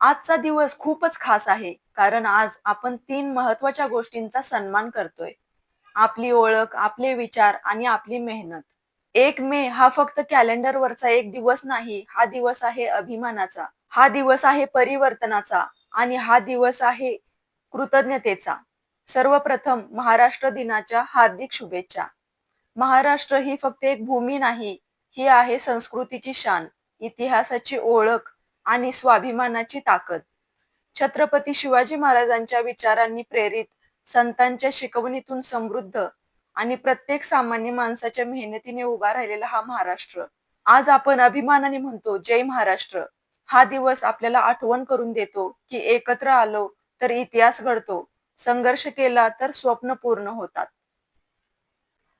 आजचा दिवस खूपच खास आहे, कारण आज आपण 3 महत्त्वाच्या गोष्टींचा सन्मान करतोय. आपली ओळख, आपले विचार आणि आपली मेहनत. 1 मे हा फक्त कॅलेंडरवरचा एक दिवस नाही, हा दिवस आहे अभिमानाचा. हा दिवस आहे परिवर्तनाचा आणि हा दिवस आहे कृतज्ञतेचा. सर्वप्रथम महाराष्ट्र दिनाच्या हार्दिक शुभेच्छा. महाराष्ट्र ही फक्त एक भूमी नाही, ही आहे संस्कृतीची शान, इतिहासाची ओळख आणि स्वाभिमानाची ताकद. छत्रपती शिवाजी महाराजांच्या विचारांनी प्रेरित, संतांच्या शिकवणीतून समृद्ध आणि प्रत्येक सामान्य माणसाच्या मेहनतीने उभा राहिलेला हा महाराष्ट्र. आज आपण अभिमानाने म्हणतो जय महाराष्ट्र. हा दिवस आपल्याला आठवण करून देतो की एकत्र आलो तर इतिहास घडतो, संघर्ष केला तर स्वप्न पूर्ण होतात.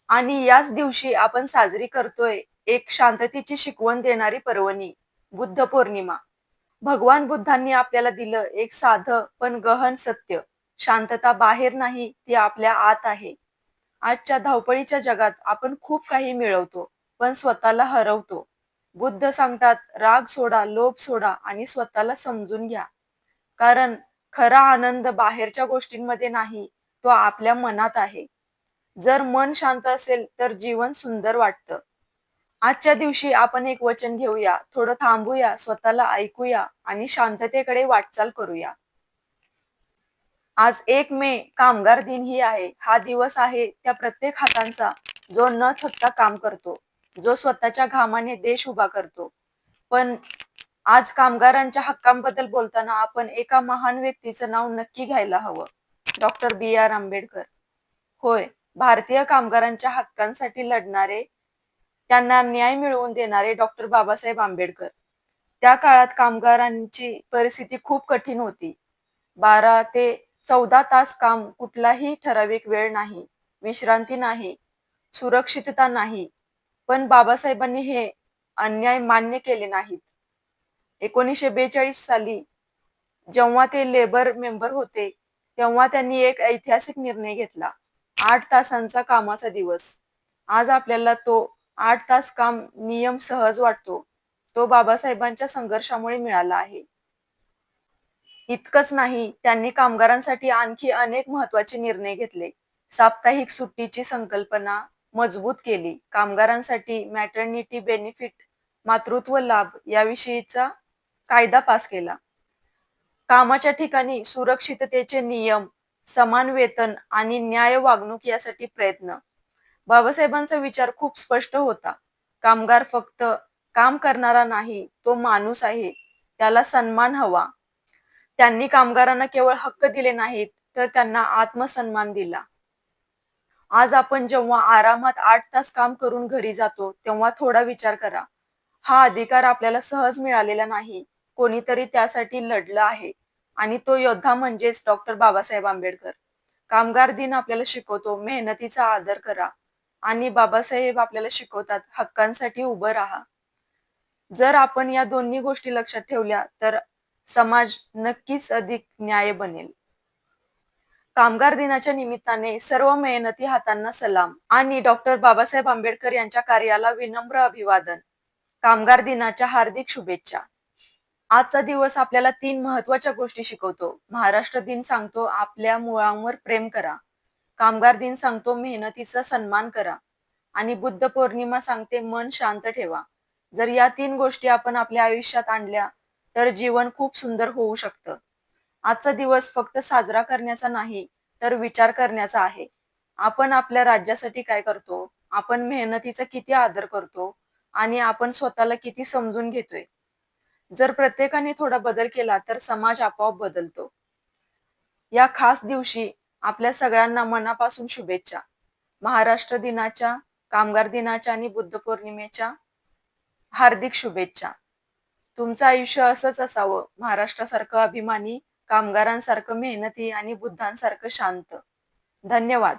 आणि याच दिवशी आपण साजरी करतोय एक शांततेची शिकवण देणारी पर्वणी, बुद्ध पौर्णिमा. भगवान बुद्धांनी आपल्याला दिलं एक साधं पण गहन सत्य. शांतता बाहेर नाही, ती आपल्या आत आहे. आजच्या धावपळीच्या जगात आपण खूप काही मिळवतो, पण स्वतःला हरवतो. बुद्ध सांगतात, राग सोडा, लोभ सोडा आणि स्वतःला समजून घ्या. कारण खरा आनंद बाहेरच्या गोष्टींमध्ये नाही, तो आपल्या मनात आहे. जर मन शांत असेल तर जीवन सुंदर वाटतं. आजच्या दिवशी आपण एक वचन घेऊया, थोडं थांबूया, स्वतःला ऐकूया आणि शांततेकडे वाटचाल करूया. आज 1 मे कामगार दिन ही आहे. हा दिवस आहे त्या प्रत्येक हातांचा जो न थकता काम करतो, जो स्वतःच्या घामाने देश उभा करतो. पण आज कामगारांच्या हक्कांबद्दल बोलताना आपण एका महान व्यक्तीचं नाव नक्की घ्यायला हवं. Doctor B.R. आंबेडकर. होय, भारतीय कामगारांच्या हक्कांसाठी लढणारे, त्यांना न्याय मिळवून देणारे डॉक्टर बाबासाहेब आंबेडकर. त्या काळात कामगारांची परिस्थिती खूप कठीण होती. 12 ते 14 तास काम, कुठलाही ठराविक वेळ नाही, विश्रांती नाही, सुरक्षितता नाही. पण बाबासाहेबांनी हे अन्याय मान्य केले नाहीत. 1942 साली जेव्हा ते लेबर मेंबर होते, तेव्हा त्यांनी एक ऐतिहासिक निर्णय घेतला. 8 तासांचा कामाचा दिवस. आज आपल्याला तो 8 तास काम नियम सहज वाटतो. तो बाबासाहेबांच्या संघर्षामुळे मिळाला आहे. इतकंच नाही, त्यांनी कामगारांसाठी आणखी अनेक महत्त्वाचे निर्णय घेतले. साप्ताहिक सुट्टीची संकल्पना मजबूत केली. कामगारांसाठी मॅटर्निटी बेनिफिट, मातृत्व लाभ याविषयीचा कायदा पास केला. कामाच्या ठिकाणी सुरक्षिततेचे नियम, समान वेतन आणि न्याय वागणूक यासाठी प्रयत्न. बाबासाहेबांचा विचार खूप स्पष्ट होता. कामगार फक्त काम करणारा नाही, तो माणूस आहे. त्याला सन्मान हवा. त्यांनी कामगारांना केवळ हक्क दिले नाहीत, तर त्यांना आत्मसन्मान दिला. आज आपण जेव्हा आरामात 8 तास काम करून घरी जातो, तेव्हा थोडा विचार करा. हा अधिकार आपल्याला सहज मिळालेला नाही. कोणीतरी त्यासाठी लढलं आहे आणि तो योद्धा म्हणजेच डॉक्टर बाबासाहेब आंबेडकर. कामगार दिन आपल्याला शिकवतो मेहनतीचा आदर करा आणि बाबासाहेब आपल्याला शिकवतात हक्कांसाठी उभं राहा. जर आपण या दोन्ही गोष्टी लक्षात ठेवल्या तर समाज नक्कीच अधिक न्याय बनेल. कामगार दिनाच्या निमित्ताने सर्व मेहनती हातांना सलाम आणि डॉक्टर बाबासाहेब आंबेडकर यांच्या कार्याला विनम्र अभिवादन. कामगार दिनाच्या हार्दिक शुभेच्छा. आजचा दिवस आपल्याला 3 महत्त्वाच्या गोष्टी शिकवतो. महाराष्ट्र दिन सांगतो आपल्या मुळांवर प्रेम करा. कामगार दिन सांगतो मेहनतीचा सन्मान करा आणि बुद्ध पौर्णिमा सांगते मन शांत ठेवा. जर या 3 गोष्टी आपण आपल्या आयुष्यात आणल्या तर जीवन खूप सुंदर होऊ शकतं. आजचा दिवस फक्त साजरा करण्याचा नाही, तर विचार करण्याचा आहे. आपण आपल्या राज्यासाठी काय करतो? आपण मेहनतीचा किती आदर करतो? आणि आपण स्वतःला किती समजून घेतोय? जर प्रत्येकाने थोडा बदल केला तर समाज आपोआप बदलतो. या खास दिवशी आपल्या सगळ्यांना मनापासून शुभेच्छा. महाराष्ट्र दिनाच्या, कामगार दिनाच्या आणि बुद्ध पौर्णिमेच्या हार्दिक शुभेच्छा. तुमचं आयुष्य असंच असावं, महाराष्ट्रासारखं अभिमानी, कामगारांसारखं मेहनती आणि बुद्धांसारखं शांत. धन्यवाद.